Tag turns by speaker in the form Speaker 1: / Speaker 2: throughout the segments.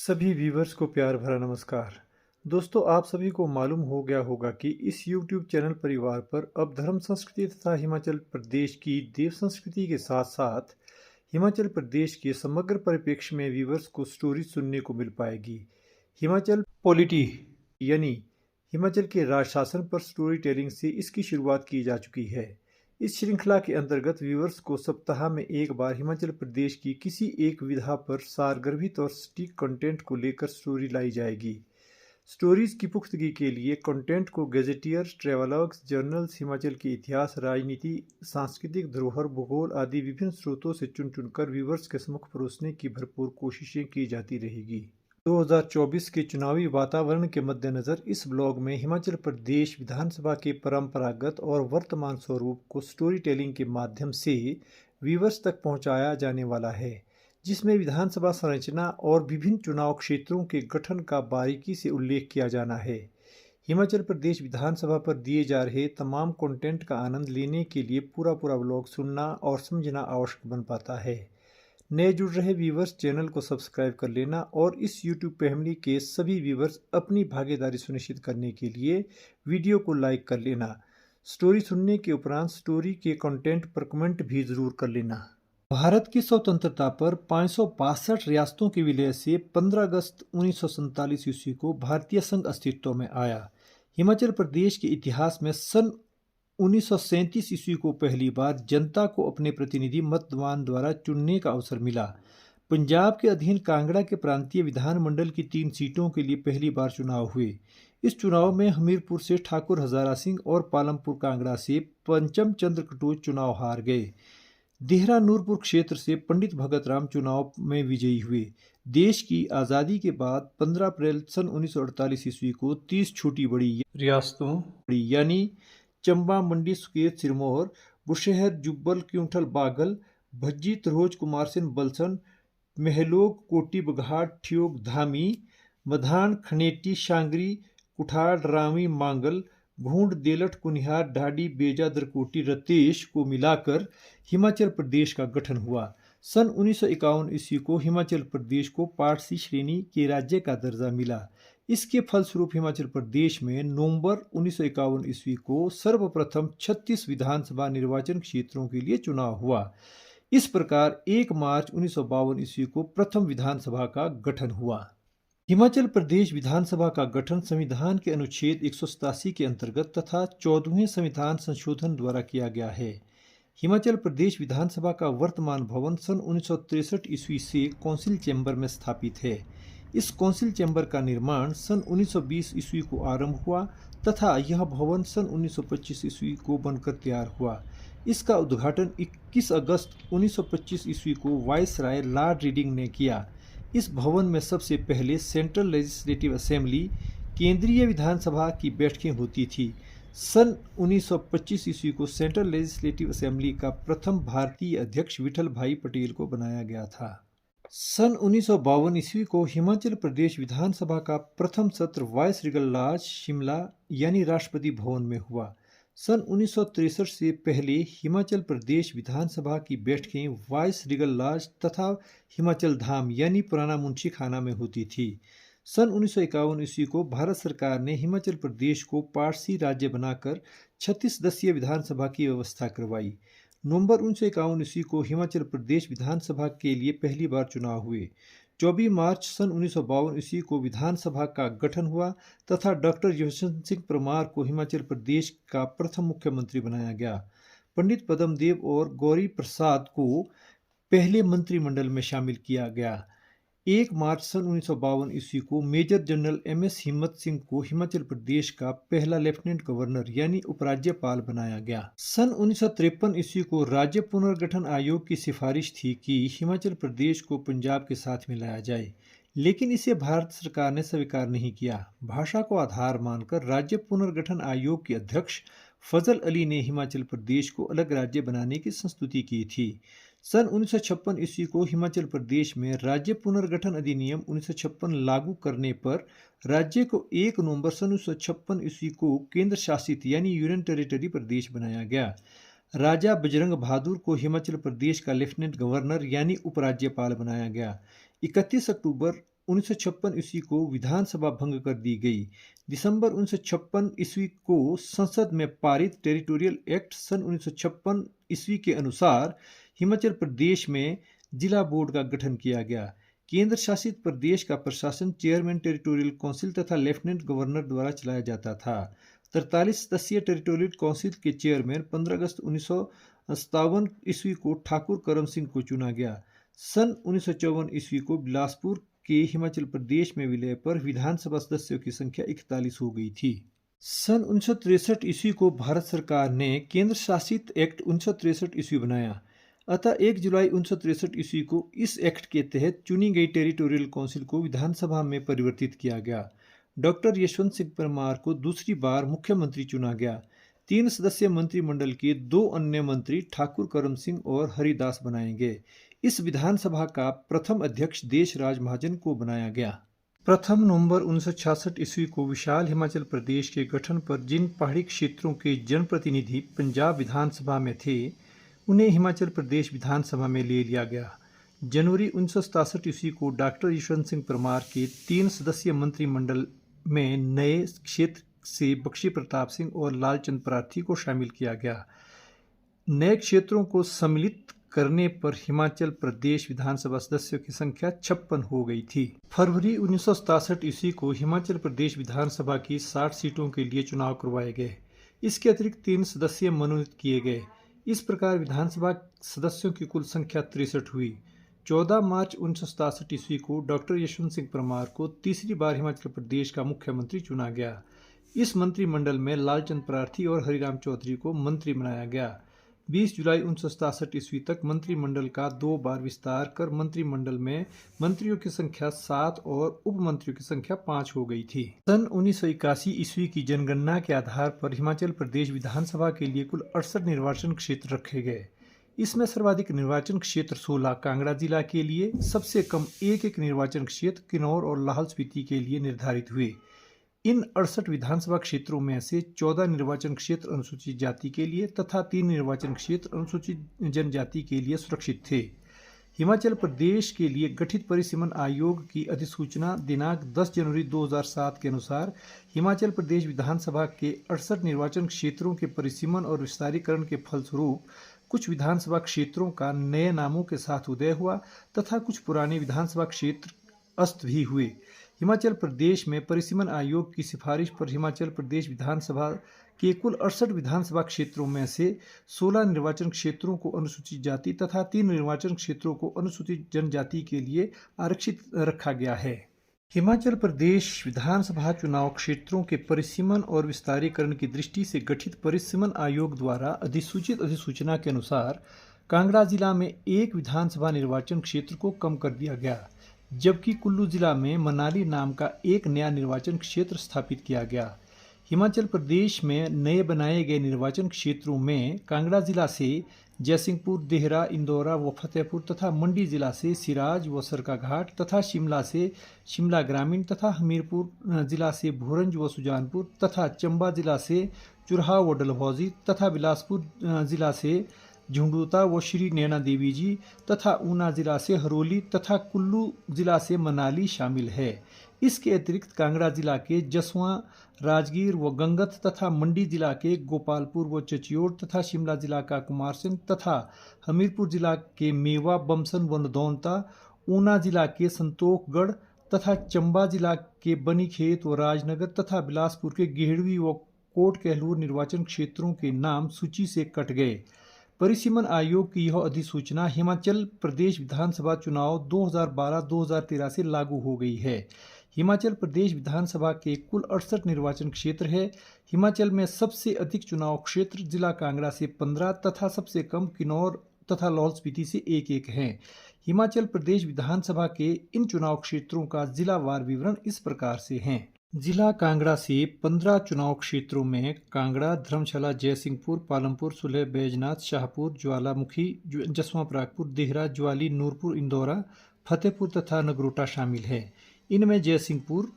Speaker 1: सभी व्यूवर्स को प्यार भरा नमस्कार। दोस्तों, आप सभी को मालूम हो गया होगा कि इस यूट्यूब चैनल परिवार पर अब धर्म संस्कृति तथा हिमाचल प्रदेश की देव संस्कृति के साथ साथ हिमाचल प्रदेश के समग्र परिप्रेक्ष्य में व्यूवर्स को स्टोरी सुनने को मिल पाएगी। हिमाचल पॉलिटी यानी हिमाचल के राज शासन पर स्टोरी टेलिंग से इसकी शुरुआत की जा चुकी है। इस श्रृंखला के अंतर्गत व्यूवर्स को सप्ताह में एक बार हिमाचल प्रदेश की किसी एक विधा पर सारगर्भित और सटीक कंटेंट को लेकर स्टोरी लाई जाएगी। स्टोरीज की पुख्तगी के लिए कंटेंट को गैजेटियर्स, ट्रेवलॉग्स, जर्नल्स, हिमाचल के इतिहास, राजनीति, सांस्कृतिक धरोहर, भूगोल आदि विभिन्न स्रोतों से चुन चुनकर व्यूवर्स के सम्मुख परोसने की भरपूर कोशिशें की जाती रहेगी। 2024 के चुनावी वातावरण के मद्देनज़र इस ब्लॉग में हिमाचल प्रदेश विधानसभा के परंपरागत और वर्तमान स्वरूप को स्टोरी टेलिंग के माध्यम से व्यूवर्स तक पहुंचाया जाने वाला है, जिसमें विधानसभा संरचना और विभिन्न चुनाव क्षेत्रों के गठन का बारीकी से उल्लेख किया जाना है। हिमाचल प्रदेश विधानसभा पर दिए जा रहे तमाम कंटेंट का आनंद लेने के लिए पूरा ब्लॉग सुनना और समझना आवश्यक बन पाता है। नए जुड़ रहे व्यूवर्स चैनल को सब्सक्राइब कर लेना और इस यूट्यूब फैमिली के सभी व्यूवर्स अपनी भागीदारी सुनिश्चित करने के लिए वीडियो को लाइक कर लेना। स्टोरी सुनने के उपरांत स्टोरी के कंटेंट पर कमेंट भी जरूर कर लेना। भारत की स्वतंत्रता पर 562 रियासतों के विलय से 15 अगस्त 1947 ईस्वी को भारतीय संघ अस्तित्व में आया। हिमाचल प्रदेश के इतिहास में सन 1937 ईस्वी को पहली बार जनता को अपने प्रतिनिधि मतदान द्वारा चुनने का अवसर मिला। पंजाब के अधीन कांगड़ा के प्रांतीय विधानमंडल की 3 सीटों के लिए पहली बार चुनाव हुए। इस चुनाव में हमीरपुर से ठाकुर हजारा सिंह और पालमपुर कांगड़ा से पंचम चंद्र कटोच चुनाव हार गए। देहरा नूरपुर क्षेत्र से पंडित भगत राम चुनाव में विजयी हुए। देश की आज़ादी के बाद 15 अप्रैल सन 1948 ईस्वी को 30 छोटी बड़ी रियासतों यानी चंबा, मंडी, सुकेत, सिरमौर, बुशहर, जुब्बल, क्योंठल, बागल, भज्जी, तरोज, कुमारसेन, बलसन, महलोग, कोटी, बघाट, ठियोग, धामी, मधान, खनेटी, शांगरी, कुठार, रावी, मांगल, भूंड, देलट, कुनिहार, ढाडी, बेजा, दरकोटी, रतेश को मिलाकर हिमाचल प्रदेश का गठन हुआ। सन 1951 ईस्वी को हिमाचल प्रदेश को पार्ट सी श्रेणी के राज्य का दर्जा मिला। इसके फलस्वरूप हिमाचल प्रदेश में नवंबर 1951 ईस्वी को सर्वप्रथम 36 विधानसभा निर्वाचन क्षेत्रों के लिए चुनाव हुआ। इस प्रकार 1 मार्च 1952 ईस्वी को प्रथम विधानसभा का गठन हुआ। हिमाचल प्रदेश विधानसभा का गठन संविधान के अनुच्छेद 187 के अंतर्गत तथा 14वें संविधान संशोधन द्वारा किया गया है। हिमाचल प्रदेश विधानसभा का वर्तमान भवन सन 1963 ईस्वी से कौंसिल चैम्बर में स्थापित है। इस कौंसिल चैम्बर का निर्माण सन 1920 ईस्वी को आरंभ हुआ तथा यह भवन सन 1925 ईस्वी को बनकर तैयार हुआ। इसका उद्घाटन 21 अगस्त 1925 ईस्वी को वाइसराय लॉर्ड रीडिंग ने किया। इस भवन में सबसे पहले सेंट्रल लेजिस्लेटिव असेंबली, केंद्रीय विधानसभा की बैठकें होती थी। सन 1925 ईस्वी को सेंट्रल लेजिस्लेटिव असेंबली का प्रथम भारतीय अध्यक्ष विठल भाई पटेल को बनाया गया था। सन 1952 ईस्वी को हिमाचल प्रदेश विधानसभा का प्रथम सत्र वाइस रिगल लॉज शिमला यानी राष्ट्रपति भवन में हुआ। सन 1963 से पहले हिमाचल प्रदेश विधानसभा की बैठकें वाइस रिगल लॉज तथा हिमाचल धाम यानी पुराना मुंशी खाना में होती थी। सन 1951 ईस्वी को भारत सरकार ने हिमाचल प्रदेश को पार्ट सी राज्य बनाकर 36 सदस्यीय विधानसभा की व्यवस्था करवाई। नवंबर 1951 ईस्वी को हिमाचल प्रदेश विधानसभा के लिए पहली बार चुनाव हुए। 24 मार्च सन 1952 ईस्वी को विधानसभा का गठन हुआ तथा डॉक्टर यशवंत सिंह परमार को हिमाचल प्रदेश का प्रथम मुख्यमंत्री बनाया गया। पंडित पद्मदेव और गौरी प्रसाद को पहले मंत्रिमंडल में शामिल किया गया। 1 मार्च सन 1952 ईस्वी को मेजर जनरल MS हिम्मत सिंह को हिमाचल प्रदेश का पहला लेफ्टिनेंट गवर्नर यानी उपराज्यपाल बनाया गया। सन 1953 ईस्वी को राज्य पुनर्गठन आयोग की सिफारिश थी कि हिमाचल प्रदेश को पंजाब के साथ मिलाया जाए, लेकिन इसे भारत सरकार ने स्वीकार नहीं किया। भाषा को आधार मानकर राज्य पुनर्गठन आयोग के अध्यक्ष फजल अली ने हिमाचल प्रदेश को अलग राज्य बनाने की संस्तुति की थी। सन 1956 ईस्वी को हिमाचल प्रदेश में राज्य पुनर्गठन अधिनियम 1956 लागू करने पर राज्य को 1 नवंबर सन 1956 ईस्वी को केंद्र शासित यानी यूनियन टेरिटरी प्रदेश बनाया गया। राजा बजरंग बहादुर को हिमाचल प्रदेश का लेफ्टिनेंट गवर्नर यानी उपराज्यपाल बनाया गया। 31 अक्टूबर 1956 ईस्वी को विधानसभा भंग कर दी गई। दिसंबर 1956 ईस्वी को संसद में पारित टेरिटोरियल एक्ट सन 1956 ईस्वी के अनुसार हिमाचल प्रदेश में जिला बोर्ड का गठन किया गया। केंद्र शासित प्रदेश का प्रशासन चेयरमैन टेरिटोरियल काउंसिल तथा लेफ्टिनेंट गवर्नर द्वारा चलाया जाता था। 43 सदस्यीय टेरिटोरियल काउंसिल के चेयरमैन 15 अगस्त 1957 ईस्वी को ठाकुर करम सिंह को चुना गया। सन 1954 ईस्वी को बिलासपुर के हिमाचल प्रदेश में विलय पर विधानसभा सदस्यों की संख्या 41 हो गई थी। सन 1963 ईस्वी को भारत सरकार ने केंद्र शासित एक्ट 1963 ईस्वी बनाया। अतः 1 जुलाई 1963 ईस्वी को इस एक्ट के तहत चुनी गई टेरिटोरियल काउंसिल को विधानसभा में परिवर्तित किया गया। डॉक्टर यशवंत सिंह परमार को दूसरी बार मुख्यमंत्री चुना गया। 3 सदस्यीय मंत्रिमंडल के 2 अन्य मंत्री ठाकुर करम सिंह और हरिदास बनाए गए। इस विधानसभा का प्रथम अध्यक्ष देशराज महाजन को बनाया गया। प्रथम नवंबर 1966 ईस्वी को विशाल हिमाचल प्रदेश के गठन पर जिन पहाड़ी क्षेत्रों के जनप्रतिनिधि पंजाब विधानसभा में थे, उन्हें हिमाचल प्रदेश विधानसभा में ले लिया गया। जनवरी 1967 ईस्वी को डॉक्टर यशवंत सिंह परमार के 3 सदस्यीय मंत्रिमंडल में नए क्षेत्र से बख्शी प्रताप सिंह और लालचंद प्रार्थी को शामिल किया गया। नए क्षेत्रों को सम्मिलित करने पर हिमाचल प्रदेश विधानसभा सदस्यों की संख्या 56 हो गई थी। फरवरी 1967 ईस्वी को हिमाचल प्रदेश विधानसभा की 60 सीटों के लिए चुनाव करवाए गए। इसके अतिरिक्त 3 सदस्य मनोनीत किए गए। इस प्रकार विधानसभा सदस्यों की कुल संख्या 63 हुई। 14 मार्च 1967 ईस्वी को डॉक्टर यशवंत सिंह परमार को तीसरी बार हिमाचल प्रदेश का मुख्यमंत्री चुना गया। इस मंत्रिमंडल में लालचंद प्रार्थी और हरिराम चौधरी को मंत्री बनाया गया। 20 जुलाई 1967 ईस्वी तक मंत्रिमंडल का 2 बार विस्तार कर मंत्रिमंडल में मंत्रियों की संख्या 7 और उप मंत्रियों की संख्या 5 हो गई थी। सन 1981 ईस्वी की जनगणना के आधार पर हिमाचल प्रदेश विधानसभा के लिए कुल 68 निर्वाचन क्षेत्र रखे गए। इसमें सर्वाधिक निर्वाचन क्षेत्र 16 कांगड़ा जिला के लिए, सबसे कम एक निर्वाचन क्षेत्र किन्नौर और लाहौल स्पीति के लिए निर्धारित हुए। इन 68 विधानसभा क्षेत्रों में से 14 निर्वाचन क्षेत्र अनुसूचित जाति के लिए तथा 3 निर्वाचन क्षेत्र अनुसूचित जनजाति के लिए सुरक्षित थे। हिमाचल प्रदेश के लिए गठित परिसीमन आयोग की अधिसूचना दिनांक 10 जनवरी 2007 के अनुसार हिमाचल प्रदेश विधानसभा के 68 निर्वाचन क्षेत्रों के परिसीमन और विस्तारीकरण के फलस्वरूप कुछ विधानसभा क्षेत्रों का नए नामों के साथ उदय हुआ तथा कुछ पुराने विधानसभा क्षेत्र अस्त भी हुए। हिमाचल प्रदेश में परिसीमन आयोग की सिफारिश पर हिमाचल प्रदेश विधानसभा के कुल 68 विधानसभा क्षेत्रों में से 16 निर्वाचन क्षेत्रों को अनुसूचित जाति तथा 3 निर्वाचन क्षेत्रों को अनुसूचित जनजाति के लिए आरक्षित रखा गया है। हिमाचल प्रदेश विधानसभा चुनाव क्षेत्रों के परिसीमन और विस्तारीकरण की दृष्टि से गठित परिसीमन आयोग द्वारा अधिसूचित अधिसूचना के अनुसार कांगड़ा जिला में एक विधानसभा निर्वाचन क्षेत्र को कम कर दिया गया, जबकि कुल्लू जिला में मनाली नाम का एक नया निर्वाचन क्षेत्र स्थापित किया गया। हिमाचल प्रदेश में नए बनाए गए निर्वाचन क्षेत्रों में कांगड़ा जिला से जयसिंहपुर, देहरा, इंदौरा व फतेहपुर तथा मंडी जिला से सिराज व सरकाघाट तथा शिमला से शिमला ग्रामीण तथा हमीरपुर जिला से भोरंज व सुजानपुर तथा चंबा जिला से चुरहा व डलहौजी तथा बिलासपुर जिला से झुंडूता व श्री नैना देवी जी तथा ऊना जिला से हरोली तथा कुल्लू जिला से मनाली शामिल है। इसके अतिरिक्त कांगड़ा जिला के जसवां, राजगीर व गंगत तथा मंडी जिला के गोपालपुर व चचियोड़ तथा शिमला जिला का कुमारसैन तथा हमीरपुर जिला के मेवा, बमसन व नदौनता, ऊना जिला के संतोखगढ़ तथा चंबा जिला के बनीखेत व राजनगर तथा बिलासपुर के गेहड़वी व कोट कहलूर निर्वाचन क्षेत्रों के नाम सूची से कट गए। परिसीमन आयोग की यह अधिसूचना हिमाचल प्रदेश विधानसभा चुनाव 2012-2013 से लागू हो गई है। हिमाचल प्रदेश विधानसभा के कुल 68 निर्वाचन क्षेत्र है। हिमाचल में सबसे अधिक चुनाव क्षेत्र जिला कांगड़ा से 15 तथा सबसे कम किन्नौर तथा लाहौल स्पीति से 1-1 हैं। हिमाचल प्रदेश विधानसभा के इन चुनाव क्षेत्रों का जिलावार विवरण इस प्रकार से हैं। जिला कांगड़ा से 15 चुनाव क्षेत्रों में कांगड़ा, धर्मशाला, जयसिंहपुर, पालमपुर, सुलह, बैजनाथ, शाहपुर, ज्वालामुखी, जसवां परागपुर, देहरा, ज्वाली, नूरपुर, इंदौरा, फतेहपुर तथा नगरोटा शामिल है। इनमें जयसिंहपुर,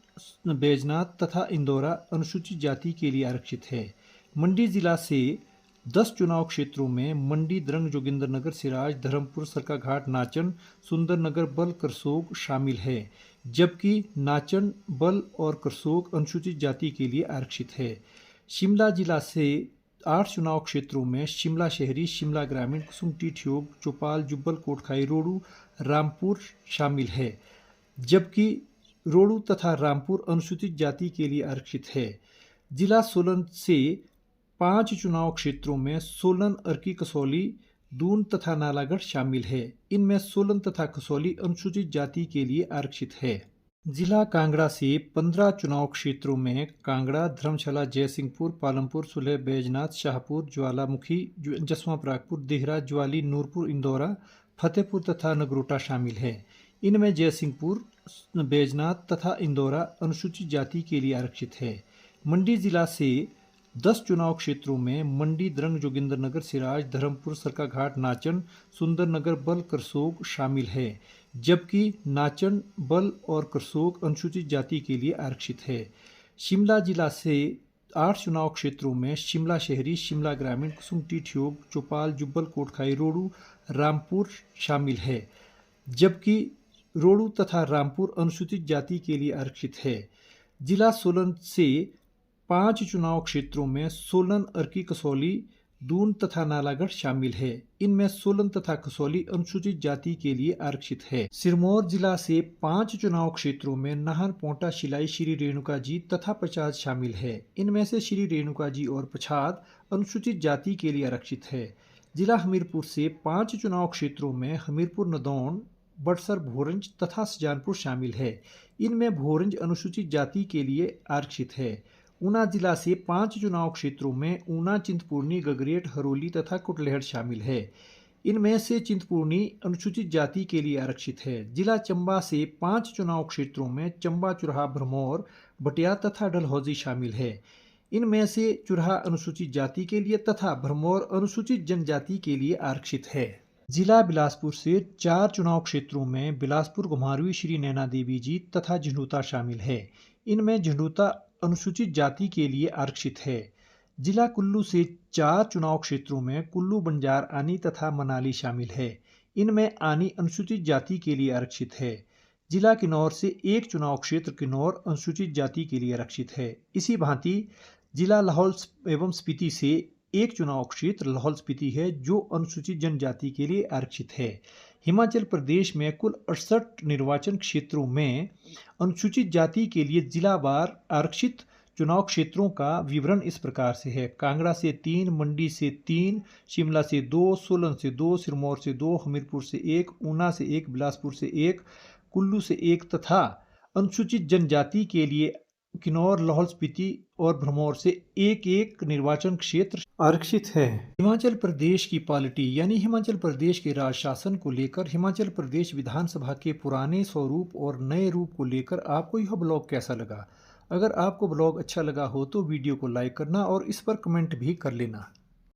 Speaker 1: बैजनाथ तथा इंदौरा अनुसूचित जाति के लिए आरक्षित है। मंडी जिला से 10 चुनाव क्षेत्रों में मंडी, द्रंग, जोगिंद्रनगर, सिराज, धर्मपुर, सरकाघाट, नाचन, सुंदरनगर, बल, करसोग शामिल है, जबकि नाचन, बल और करसोग अनुसूचित जाति के लिए आरक्षित है। शिमला जिला से 8 चुनाव क्षेत्रों में शिमला शहरी, शिमला ग्रामीण, कुसुम्पटी, ठियोग, चौपाल, जुब्बल, कोटखाई, रोडू, रामपुर शामिल है, जबकि रोडू तथा रामपुर अनुसूचित जाति के लिए आरक्षित है। जिला सोलन से 5 चुनाव क्षेत्रों में सोलन, अर्की, कसौली, दून तथा नालागढ़ शामिल है। इनमें सोलन तथा कसौली अनुसूचित जाति के लिए आरक्षित है। जिला कांगड़ा से 15 चुनाव क्षेत्रों में कांगड़ा, धर्मशाला, जयसिंहपुर, पालमपुर, सुलह, बैजनाथ, शाहपुर, ज्वालामुखी, जसवां परागपुर, देहरा, ज्वाली, नूरपुर, इंदौरा, फतेहपुर तथा नगरोटा शामिल है। इनमें जयसिंहपुर, बैजनाथ तथा इंदौरा अनुसूचित जाति के लिए आरक्षित है। मंडी जिला से 10 चुनाव क्षेत्रों में मंडी, द्रंग, जोगिंद्रनगर, सिराज, धर्मपुर, सरकाघाट, नाचन, सुंदरनगर, बल, करसोग शामिल है, जबकि नाचन, बल और करसोग अनुसूचित जाति के लिए आरक्षित है। शिमला जिला से 8 चुनाव क्षेत्रों में शिमला शहरी, शिमला ग्रामीण, कुसुम्पटी, ठियोग, चौपाल, जुब्बल, कोटखाई, रोडू, रामपुर शामिल है, जबकि रोडू तथा रामपुर अनुसूचित जाति के लिए आरक्षित है। जिला सोलन से 5 चुनाव क्षेत्रों में सोलन, अर्की, कसौली, दून तथा नालागढ़ शामिल है। इनमें सोलन तथा कसौली अनुसूचित जाति के लिए आरक्षित है। सिरमौर जिला से 5 चुनाव क्षेत्रों में नाहन, पोंटा, शिलाई, श्री रेणुका जी तथा पछाद शामिल है। इनमें से श्री रेणुका जी और पछाद अनुसूचित जाति के लिए आरक्षित है। जिला हमीरपुर से 5 चुनाव क्षेत्रों में हमीरपुर, नदौन, बड़सर, भोरंज तथा सुजानपुर शामिल है। इनमें भोरंज अनुसूचित जाति के लिए आरक्षित है। ऊना जिला से 5 चुनाव क्षेत्रों में ऊना, चिंतपूर्णी, गगरेट, हरोली तथा कुटलहड़ शामिल है। इनमें से चिंतपूर्णी अनुसूचित जाति के लिए आरक्षित है। जिला चंबा से 5 चुनाव क्षेत्रों में चंबा, चुरहा, भरमौर, बटिया तथा डलहौजी शामिल है। इनमें से चुरहा अनुसूचित जाति के लिए तथा भरमौर अनुसूचित जनजाति के लिए आरक्षित है। जिला बिलासपुर से 4 चुनाव क्षेत्रों में बिलासपुर, घुमारवीं, श्री नैना देवी जी तथा झंडूता शामिल है। इनमें झंडूता अनुसूचित जाति के लिए आरक्षित है। जिला कुल्लू से 4 चुनाव क्षेत्रों में कुल्लू, बंजार, आनी तथा मनाली शामिल है। इनमें आनी अनुसूचित जाति के लिए आरक्षित है। जिला किन्नौर से 1 चुनाव क्षेत्र किन्नौर अनुसूचित जाति के लिए आरक्षित है। इसी भांति जिला लाहौल एवं स्पीति से 1 चुनाव क्षेत्र लाहौल स्पीति है, जो अनुसूचित जनजाति के लिए आरक्षित है। हिमाचल प्रदेश में कुल 68 निर्वाचन क्षेत्रों में अनुसूचित जाति के लिए जिलावार आरक्षित चुनाव क्षेत्रों का विवरण इस प्रकार से है। कांगड़ा से 3, मंडी से 3, शिमला से 2, सोलन से 2, सिरमौर से 2, हमीरपुर से 1, ऊना से 1, बिलासपुर से 1, कुल्लू से 1 तथा अनुसूचित जनजाति के लिए किन्नौर, लाहौल स्पीति और भरमौर से 1-1 निर्वाचन क्षेत्र आरक्षित है। हिमाचल प्रदेश की पॉलिटी यानी हिमाचल प्रदेश के राज शासन को लेकर हिमाचल प्रदेश विधानसभा के पुराने स्वरूप और नए रूप को लेकर आपको यह ब्लॉग कैसा लगा? अगर आपको ब्लॉग अच्छा लगा हो तो वीडियो को लाइक करना और इस पर कमेंट भी कर लेना।